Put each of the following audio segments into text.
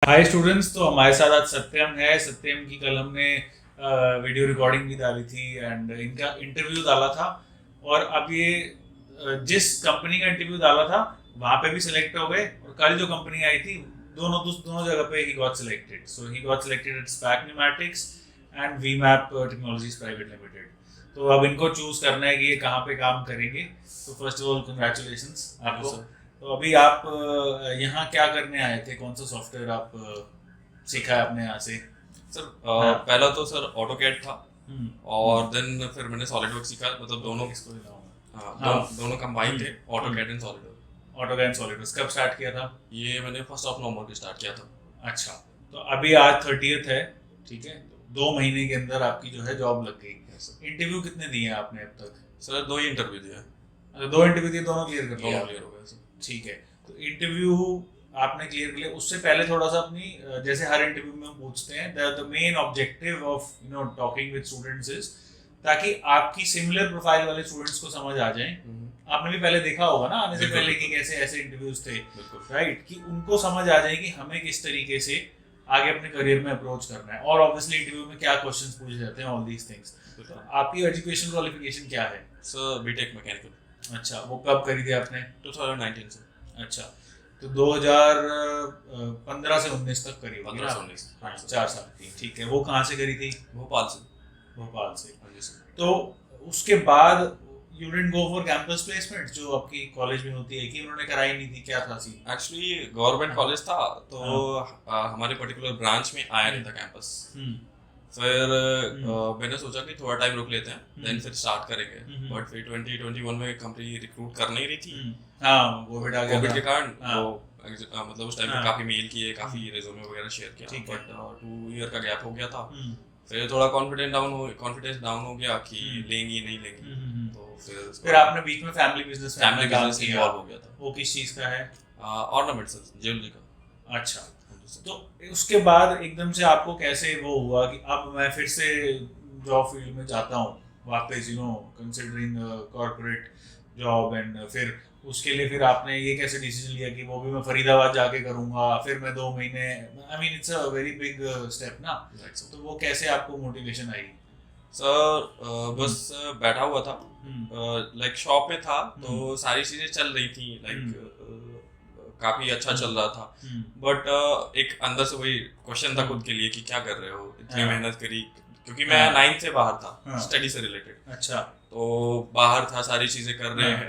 Hi students. तो हमारे साथ आज सत्यम है। सत्यम की कल हमने वीडियो रिकॉर्डिंग भी डाली थी एंड इनका इंटरव्यू डाला था। और अब ये जिस कंपनी का इंटरव्यू डाला था वहाँ पे भी सिलेक्ट हो गए, और कल जो कंपनी आई थी दोनों जगह पे ही got selected. So he got selected at Spack Pneumatics and Wemap Technologies Private Limited. तो अब इनको चूज करना है कि ये कहाँ पे काम करेंगे। तो फर्स्ट ऑफ ऑल कंग्रेचुलेशंस आपको। तो अभी आप यहाँ क्या करने आए थे? कौन सा सॉफ्टवेयर आप सीखा है आपने यहाँ से? सर हाँ। पहला तो सर ऑटोकैड था हम्म। और देन फिर मैंने सॉलिडवर्क सीखा, मतलब दोनों इसको दिखाऊंगा। हाँ, हाँ। दोनों कंबाइन थे, AutoCAD and SolidWork. AutoCAD SolidWorks कब स्टार्ट किया था? ये मैंने 1 नवंबर को स्टार्ट किया था। अच्छा। तो अभी आज 30th है, ठीक है। तो 2 महीने के अंदर आपकी जो है जॉब लग गई। इंटरव्यू कितने दिए हैं आपने अब तक? सर 2 ही इंटरव्यू दिए, अच्छा, 2 इंटरव्यू दिए, दोनों क्लियर कर दोनों लिया? क्लियर हो गए सर। ठीक है। तो इंटरव्यू आपने क्लियर कर लिया। उससे पहले थोड़ा सा अपनी जैसे हर इंटरव्यू में हम पूछते हैं the main objective of talking with students is ताकि आपकी सिमिलर प्रोफाइल वाले स्टूडेंट्स को समझ आ जाए। आपने भी पहले देखा होगा ना आने से पहले कि कैसे ऐसे इंटरव्यूज थे, राइट? कि उनको समझ आ जाए कि हमें किस तरीके से आगे अपने करियर में अप्रोच करना है, और ऑब्वियसली इंटरव्यू में क्या क्वेश्चंस पूछे जाते हैं, ऑल दीज थिंग्स। तो आपकी एजुकेशन क्वालिफिकेशन क्या है? Sir BTech mechanical. अच्छा, वो कब करी थी आपने? 2019 से। अच्छा, तो 2015 से 19 तक करी होगी 15 ना? से 19। हाँ, 4 साल की। ठीक है। वो कहाँ से करी थी? भोपाल से। भोपाल से। हाँ जी सर। तो उसके बाद you didn't go for campus placement जो आपकी कॉलेज में होती है, कि उन्होंने कराई नहीं थी? क्या था सीन? एक्चुअली गवर्नमेंट हाँ। कॉलेज था, तो हमारे पर्टिकुलर ब्रांच में आया नहीं था कैंपस। हम्म। फिर मैंने सोचा कि थोड़ा टाइम रुक लेते हैं, देन फिर स्टार्ट करेंगे। हम्म। बट फिर 2021 में कंपनी रिक्रूट कर नहीं रही थी। हाँ, कोविड आ गया कोविड था। के कारण हाँ। वो मतलब उस टाइम पे हाँ। काफी मेल किए, काफी रेज्यूमे वगैरह शेयर किया, ठीक है। बट 2 ईयर का गैप हो गया था। हम्म। फिर थोड़ा कॉन्फिडेंस डाउन हो गया कि लेंगी नहीं लेंगी। हम्म। तो फिर आपने बीच में फैमिली बिजनेस में फैमिली अपना काम बिजनेस किया। इन्वॉल्व हो गया था। वो किस चीज़ का है? ऑर्नामेंट्स, ज्वेलरी का। अच्छा। तो उसके बाद एकदम से आपको कैसे वो हुआ कि अब मैं फिर से जॉब फील्ड में जाता हूँ वापस, कंसिडरिंग कॉर्पोरेट जॉब, एंड फिर उसके लिए फिर आपने ये कैसे डिसीजन लिया कि वो भी मैं फरीदाबाद जाके करूँगा, फिर मैं 2 महीने, I mean it's a very big step ना। तो वो कैसे आपको मोटिवेशन आई? सर बस बैठा हुआ था, हम्म। लाइक शॉप में था, तो सारी चीजें चल रही थी, लाइक काफी अच्छा चल रहा था। बट एक अंदर से वही क्वेश्चन था खुद के लिए कि क्या कर रहे हो, इतनी हाँ। मेहनत करी, क्योंकि मैं हाँ। 9th से बाहर था, हाँ। स्टडी से रिलेटेड। अच्छा। तो बाहर था, सारी चीजें हाँ।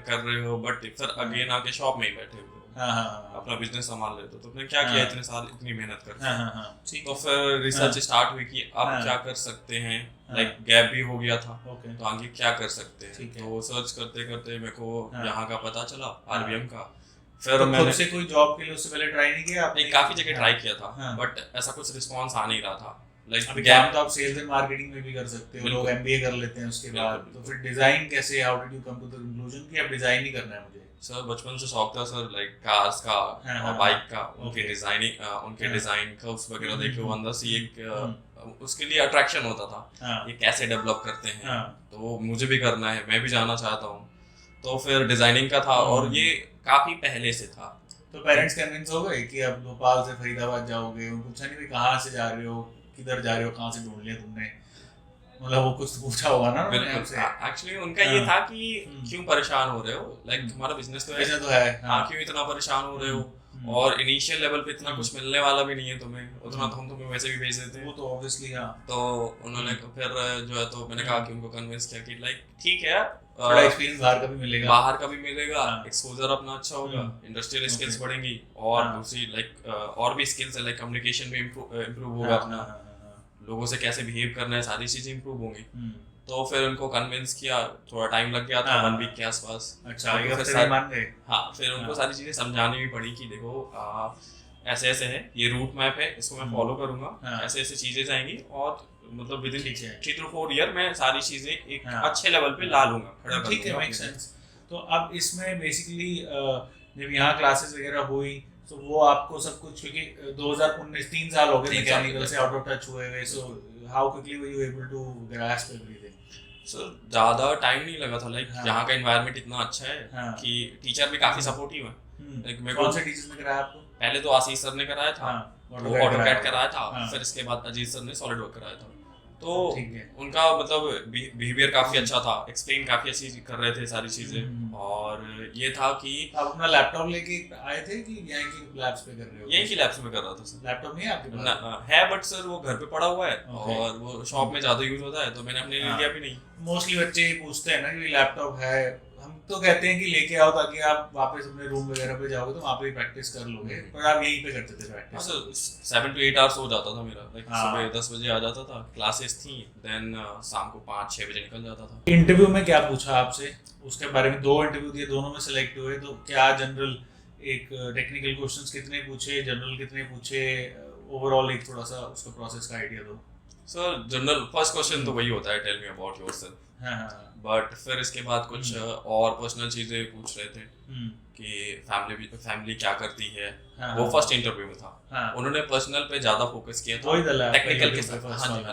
कर रहे हो, बट सर अगेन आके शॉप में ही बैठे हुए हो, हाँ हाँ अपना बिजनेस संभाल रहे हो। तो तुमने क्या किया इतने साल, इतनी मेहनत करके? हाँ हाँ हाँ, ठीक तो है। फिर रिसर्च हाँ। स्टार्ट हुई कि अब हाँ। क्या कर सकते हैं, हाँ। लाइक गैप भी हो गया था, ओके। तो आगे क्या कर सकते हैं। ठीक है। तो सर्च करते करते मेरे को हाँ। यहाँ का पता चला, हाँ। आरबीएम का। फिर तो मैंने खुद से कोई जॉब के लिए उससे पहले ट्राई नहीं किया आपने? काफी जगह हाँ। ट्राई किया था, हाँ। बट ऐसा कुछ रिस्पॉन्स आ नहीं रहा था, लाइक अभी गैप। काम तो आप सेल्स एंड मार्केटिंग में भी कर सकते हो, लोग बिल्कुल। एमबीए कर लेते हैं उसके बाद। बिल्कुल। तो फिर डिजाइन कैसे, how did you come to the conclusion कि अब डिजाइन ही करना है मुझे? सर बचपन से शौक था सर, लाइक कार्स का हाँ, और हाँ, बाइक का, उनके ओके। डिजाइनिंग, उनके हाँ। डिजाइन कर्व्स वगैरह देखे, वो अंदर से एक उसके लिए अट्रैक्शन होता था, हाँ। ये कैसे डेवलप करते हैं। हाँ। तो मुझे भी करना है, मैं भी जाना चाहता हूँ। तो फिर डिजाइनिंग का था, और ये काफी पहले से था। तो पेरेंट्स कन्विंस हो गए कि अब भोपाल से फरीदाबाद जाओगे? उनको पूछा नहीं भाई कहाँ से जा रहे हो, किधर जा रहे हो, कहाँ से ढूंढ लिया तुमने? मतलब वो कुछ तो पूछा होगा ना उन्होंने बिल्कुल। आपसे? एक्चुअली उनका ये हाँ। था कि क्यों परेशान हो रहे हो, लाइक हमारा बिजनेस तो है, ऐसा तो है। हाँ, क्यों इतना परेशान हो रहे हो, और इनिशियल लेवल पे इतना कुछ मिलने वाला भी नहीं है तुम्हें, उतना तो हम तुम्हें वैसे भी भेज देते वो हैं। तो ऑब्वियसली हाँ। तो उन्होंने फिर जो है, तो मैंने कहा कि उनको कन्विंस किया कि लाइक ठीक है, थोड़ा एक्सपीरियंस बाहर का भी मिलेगा। बाहर का भी मिलेगा, हाँ। एक्सपोजर अपना अच्छा होगा, इंडस्ट्रियल ओके। स्किल्स बढ़ेंगी, और हाँ। दूसरी लाइक और भी स्किल्स है, लाइक कम्युनिकेशन भी इम्प्रूव होगा हाँ, अपना, हाँ, लोगों से कैसे बिहेव करना है, सारी चीजें इम्प्रूव होंगी। हाँ। तो फिर उनको कन्विंस किया, थोड़ा टाइम लग गया था, हाँ। 1 वीक के आसपास। अच्छा, तो एक फिर हफ्ते सारी- में मान गए? हाँ, फिर उनको हाँ। सारी चीजें समझानी भी पड़ी कि देखो ऐसे ऐसे है, ये रूट मैप है, इसको मैं फॉलो करूंगा, हाँ। ऐसे ऐसे चीजें जाएंगी, और मतलब विद इन ठीक है। 3 to 4 ईयर मैं सारी चीजें एक हाँ। अच्छे लेवल पे ला लूंगा, खड़ा कर ठीक है, लूंगा मेक अपने। सेंस। तो अब इसमें बेसिकली जब यहाँ क्लासेस वगैरह हुई तो वो आपको सब कुछ, क्योंकि 2019 3 साल हो गए 3 साल मैकेनिकल से आउट ऑफ टच हुए हुए, so how quickly were you able to grasp everything? Sir ज्यादा टाइम नहीं लगा था, लाइक हाँ। यहाँ का एनवायरनमेंट इतना अच्छा है हाँ। कि टीचर भी काफी सपोर्टिव है। लाइक मेरे कौन को से टीचर्स ने कराया आपको? पहले तो आशीष सर ने कराया था, हाँ। वो ऑटोकैड कराया था। फिर इसके बाद अजीत सर ने सॉलिड वर्क कराया था। तो उनका मतलब बिहेवियर काफी अच्छा था, एक्सप्लेन काफी अच्छी कर रहे थे सारी चीजें। और ये था कि आप अपना लैपटॉप लेके आए थे कि यहीं की लैब्स पे कर रहे हो? यहीं की लैब्स में कर रहा था सर। लैपटॉप नहीं है आपके पास? है बट सर वो घर पे पड़ा हुआ है और वो शॉप में ज्यादा यूज होता है, तो मैंने अपने लिए लिया भी नहीं। मोस्टली बच्चे पूछते हैं ना कि लैपटॉप है, हम तो कहते हैं कि लेके आओ ताकि आप वापस अपने रूम वगैरह पे जाओगे तो वहाँ पे प्रैक्टिस कर लोगे, पर आप यहीं पे करते थे प्रैक्टिस? 7 to 8 आवर्स हो जाता था मेरा। सुबह 10 बजे आ जाता था, क्लासेस थी, देन शाम को 5-6 बजे निकल जाता था। इंटरव्यू में क्या पूछा आपसे उसके बारे में? 2 इंटरव्यू दिए, दोनों में सिलेक्ट हुए, तो क्या जनरल एक टेक्निकल क्वेश्चंस कितने पूछे, जनरल कितने पूछे, ओवरऑल एक थोड़ा सा उसका प्रोसेस का आइडिया दो। सर जनरल फर्स्ट क्वेश्चन तो वही होता है, tell me about yourself. But फिर इसके बाद कुछ और पर्सनल चीजें पूछ रहे थे कि फैमिली क्या करती है। वो फर्स्ट इंटरव्यू में था। उन्होंने पर्सनल पे ज्यादा फोकस किया था, टेक्निकल के साथ।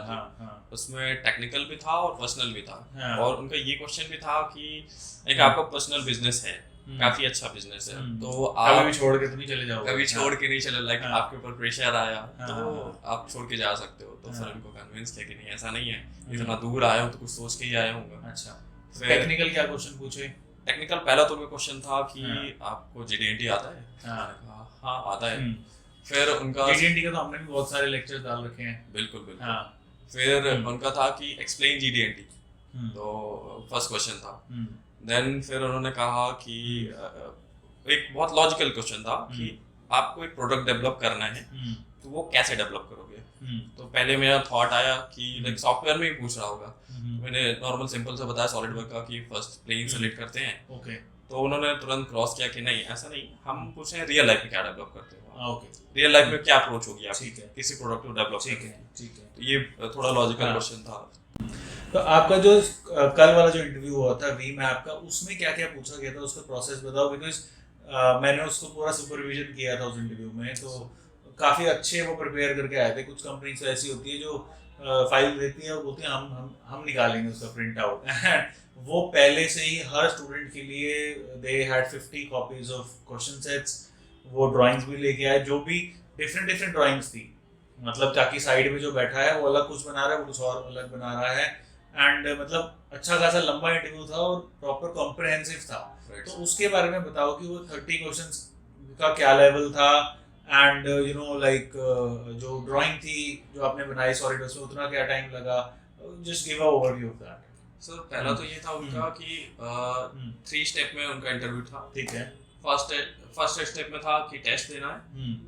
हाँ, उसमें टेक्निकल भी था और पर्सनल भी था। और उनका ये क्वेश्चन भी था कि एक आपका पर्सनल बिजनेस है, काफी अच्छा बिजनेस है, तो आप कभी छोड़ के तो नहीं चले जाओगे? कभी छोड़ के नहीं चले, लाइक आपके ऊपर प्रेशर आया तो आप छोड़ के जा सकते हो। तो फिर उनको कन्विंस किया कि नहीं ऐसा नहीं है, इतना दूर आया हूँ तो कुछ सोच के ही आया हूँ। अच्छा, टेक्निकल क्या क्वेश्चन पूछे? टेक्निकल पहला तो मेरा क्वेश्चन था कि आपको जीडीएनटी आता है? हाँ आता है। फिर उनका जीडीएनटी का तो हमने भी बहुत सारे लेक्चर्स डाल रखे हैं। बिल्कुल। फिर उनका था कि एक्सप्लेन जीडीएनटी, तो फर्स्ट क्वेश्चन था। देन फिर उन्होंने कहा कि एक बहुत लॉजिकल क्वेश्चन था कि आपको एक प्रोडक्ट डेवलप करना है तो वो कैसे डेवलप करोगे। तो पहले मेरा थॉट आया कि लाइक सॉफ्टवेयर में ही पूछ रहा होगा। मैंने नॉर्मल सिंपल से बताया सॉलिड वर्क का कि फर्स्ट प्लेन सेलेक्ट करते हैं। तो उन्होंने तुरंत क्रॉस किया कि नहीं ऐसा नहीं, हम पूछ रहे हैं रियल लाइफ में क्या डेवलप करते हो। रियल लाइफ में क्या अप्रोच होगी आपकी किसी प्रोडक्ट को डेवलप करने की। तो ये थोड़ा लॉजिकल क्वेश्चन था। तो आपका जो कल वाला जो इंटरव्यू हुआ था वी मैप का, उसमें क्या क्या पूछा गया था, उसका प्रोसेस बताओ। बिकॉज मैंने उसको पूरा सुपरविजन किया था उस इंटरव्यू में, तो काफ़ी अच्छे वो प्रिपेयर करके आए थे। कुछ कंपनीज ऐसी होती है जो फाइल देती है और बोलती है हम निकालेंगे उसका प्रिंट आउट वो पहले से ही हर स्टूडेंट के लिए they had 50 copies of question sets. वो ड्राइंग्स भी लेके आए, जो भी डिफरेंट ड्राइंग्स थी, मतलब ताकि साइड में जो बैठा है वो अलग कुछ बना रहा है, वो कुछ और अलग बना रहा है। एंड मतलब अच्छा खासा लंबा इंटरव्यू था और प्रॉपर कॉम्प्रिहेंसिव था। तो उसके बारे में बताओ कि वो 30 क्वेश्चंस का क्या लेवल था, एंड यू नो लाइक जो ड्राइंग थी जो आपने बनाई सॉलिडवर्क्स में, उतना क्या टाइम लगा? Just give a overview of that. Sir पहला तो ये था उनका कि 3 स्टेप में उनका इंटरव्यू था। ठीक है। फर्स्ट स्टेप में था कि टेस्ट देना है,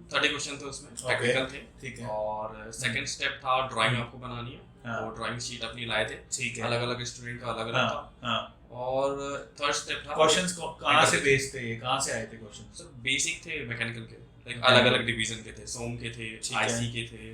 30 क्वेश्चन थे उसमें, टेक्निकल थे। ठीक है। और सेकंड स्टेप था ड्राइंग आपको बनानी है। वो ड्राइंग शीट अपनी लाए थे। ठीक है। अलग-अलग स्टूडेंट का अलग-अलग था। और थर्ड स्टेप था क्वेश्चंस को कहां से बेस थे, कहां से आए थे क्वेश्चन? सर बेसिक थे मैकेनिकल के, लाइक अलग-अलग डिवीजन के थे, सोम के थे, आईसी के थे।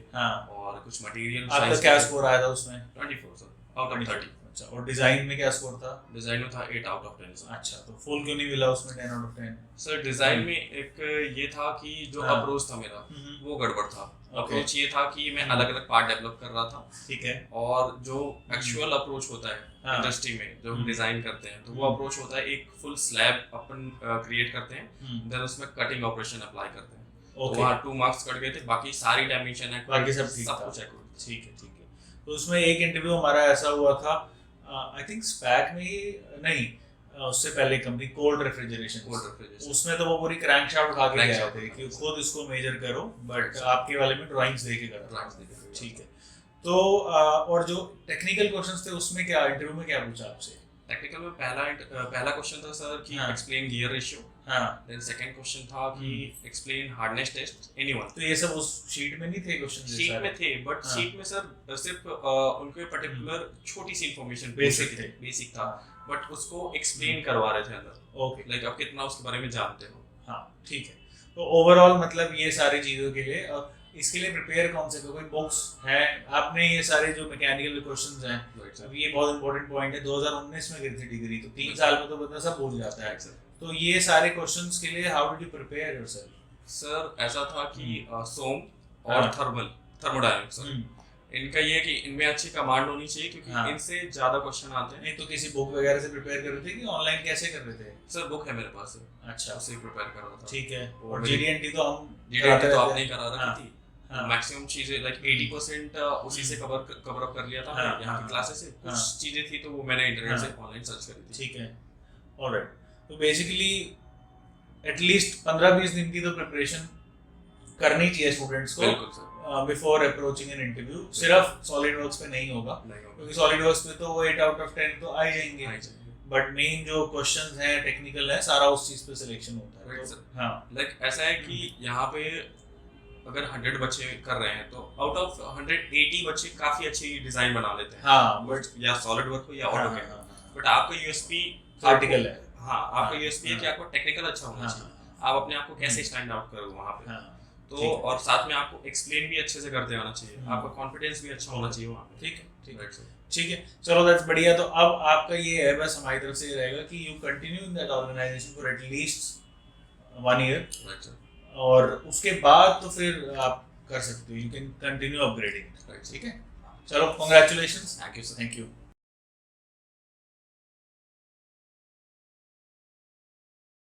और कुछ मटेरियल। आपका क्या स्कोर आया था उसमें? 24 सर आउट ऑफ 30। अच्छा, और डिजाइन में क्या स्कोर था? डिजाइन में था 8 आउट ऑफ 10 सर। अच्छा, तो फुल क्यों नहीं मिला उसमें 10 आउट ऑफ 10? सर डिजाइन में एक ये था कि जो अप्रोच था मेरा वो गड़बड़ था। अप्रोच ये था कि मैं अलग-अलग पार्ट डेवलप कर रहा था। ठीक है। और जो एक्चुअल अप्रोच होता है इंडस्ट्री में जो हम डिजाइन करते हैं, तो वो अप्रोच होता है एक फुल स्लैब अपन क्रिएट करते हैं, देन उसमें कटिंग ऑपरेशन अप्लाई करते हैं। तो वहाँ 2 मार्क्स कट गए थे, बाकी सारी डायमेंशन है, बाकी सब ठीक था। ठीक है। तो उसमें एक इंटरव्यू हमारा ऐसा हुआ था, आई थिंक स्पैक में ही नहीं, उससे पहले कंपनी कोल्ड रेफ्रिजरेशन, उसमें तो वो पूरी क्रैंकशाफ्ट उठा के गए थे कि खुद इसको मेजर करो, बट आपके वाले में ड्राइंग्स देके करा। ठीक है। तो और जो टेक्निकल क्वेश्चंस थे उसमें क्या इंटरव्यू में क्या पूछा आपसे? टेक्निकल में पहला क्वेश्चन था सर कि explain gear ratio. Then second question था कि एक्सप्लेन हार्डनेस टेस्ट एनीवन। तो ये सब उस शीट में नहीं थे क्वेश्चन? शीट में थे, बट शीट में सर सिर्फ उनके पर्टिकुलर छोटी सी इंफॉर्मेशन बेसिक था, बट उसको एक्सप्लेन करवा रहे थे अंदर। ओके, लाइक आप कितना उसके बारे में जानते हो। हाँ ठीक है। तो ओवरऑल मतलब ये सारी चीजों के लिए इसके लिए प्रिपेयर कौन से कोई बुक्स हैं आपने? ये सारे जो मैकेनिकल क्वेश्चंस हैं, अब ये बहुत इंपॉर्टेंट पॉइंट है, 2019 में गिरी थी डिग्री, तो 3 साल में तो बंदा सब भूल जाता है। तो ये सारे क्वेश्चंस के लिए how did you prepare yourself? Sir ऐसा था कि सोम और थर्मोडायनामिक्स, इनका ये कि इनमें अच्छी कमांड होनी चाहिए क्योंकि इनसे ज्यादा क्वेश्चन आते हैं। नहीं तो किसी बुक वगैरह से प्रिपेयर कर रहे थे कि ऑनलाइन कैसे कर रहे थे? सर बुक है मेरे पास। अच्छा, उससे प्रिपेयर कर रहा था। ठीक है। और जीडीएनटी तो हम जीडीएनटी तो आपने ही करा रखी थी। हाँ। मैक्सिमम चीजें लाइक 80% उसी से कवर अप कर लिया था हाँ, यहाँ की हाँ, क्लासेस से। हाँ। कुछ चीजें थी तो वो मैंने इंटरनेट हाँ। से ऑनलाइन सर्च करी थी। ठीक है, ऑलराइट। तो बेसिकली एटलीस्ट 15-20 दिन की तो प्रिपरेशन करनी चाहिए स्टूडेंट्स को बिल्कुल sir, before approaching an interview. सिर्फ सॉलिड वर्क्स पे नहीं होगा, नहीं होगा। क्योंकि सॉलिड वर्क्स पे तो वो 8 आउट ऑफ 10 तो आ ही जाएंगे, नहीं चाहिए। बट मेन जो क्वेश्चंस हैं टेक्निकल है, सारा उस चीज पे सिलेक्शन होता है। Right, तो, sir. हाँ लाइक ऐसा है कि यहाँ पे अगर 100 बच्चे कर रहे हैं तो आउट ऑफ 180 बच्चे काफी अच्छी डिजाइन बना लेते हैं, हाँ बट या सॉलिड वर्क हो या हाँ, ऑटोकैड। हाँ, बट आपका यूएसपी Vertical है। हाँ, आपका हाँ, यूएसपी है कि हाँ। आपको टेक्निकल अच्छा होना हाँ, चाहिए। आप अपने आप को कैसे स्टैंड आउट करोगे वहाँ पे। हाँ, तो ठीक है। और साथ में आपको एक्सप्लेन भी अच्छे से करते आना चाहिए, हम्म। आपका कॉन्फिडेंस भी अच्छा होना चाहिए वहाँ पे। ठीक है, ठीक है, Right, sir. ठीक है, चलो दैट्स बढ़िया। तो अब आपका ये है, बस हमारी तरफ से ये रहेगा कि you continue in that organisation for at least 1 year, Right, sir. और उसके बाद तो फिर आप कर सकते हो, you can continue upgrading. Right, sir. ठीक है, चलो, congratulations, Thank you, sir. Thank you.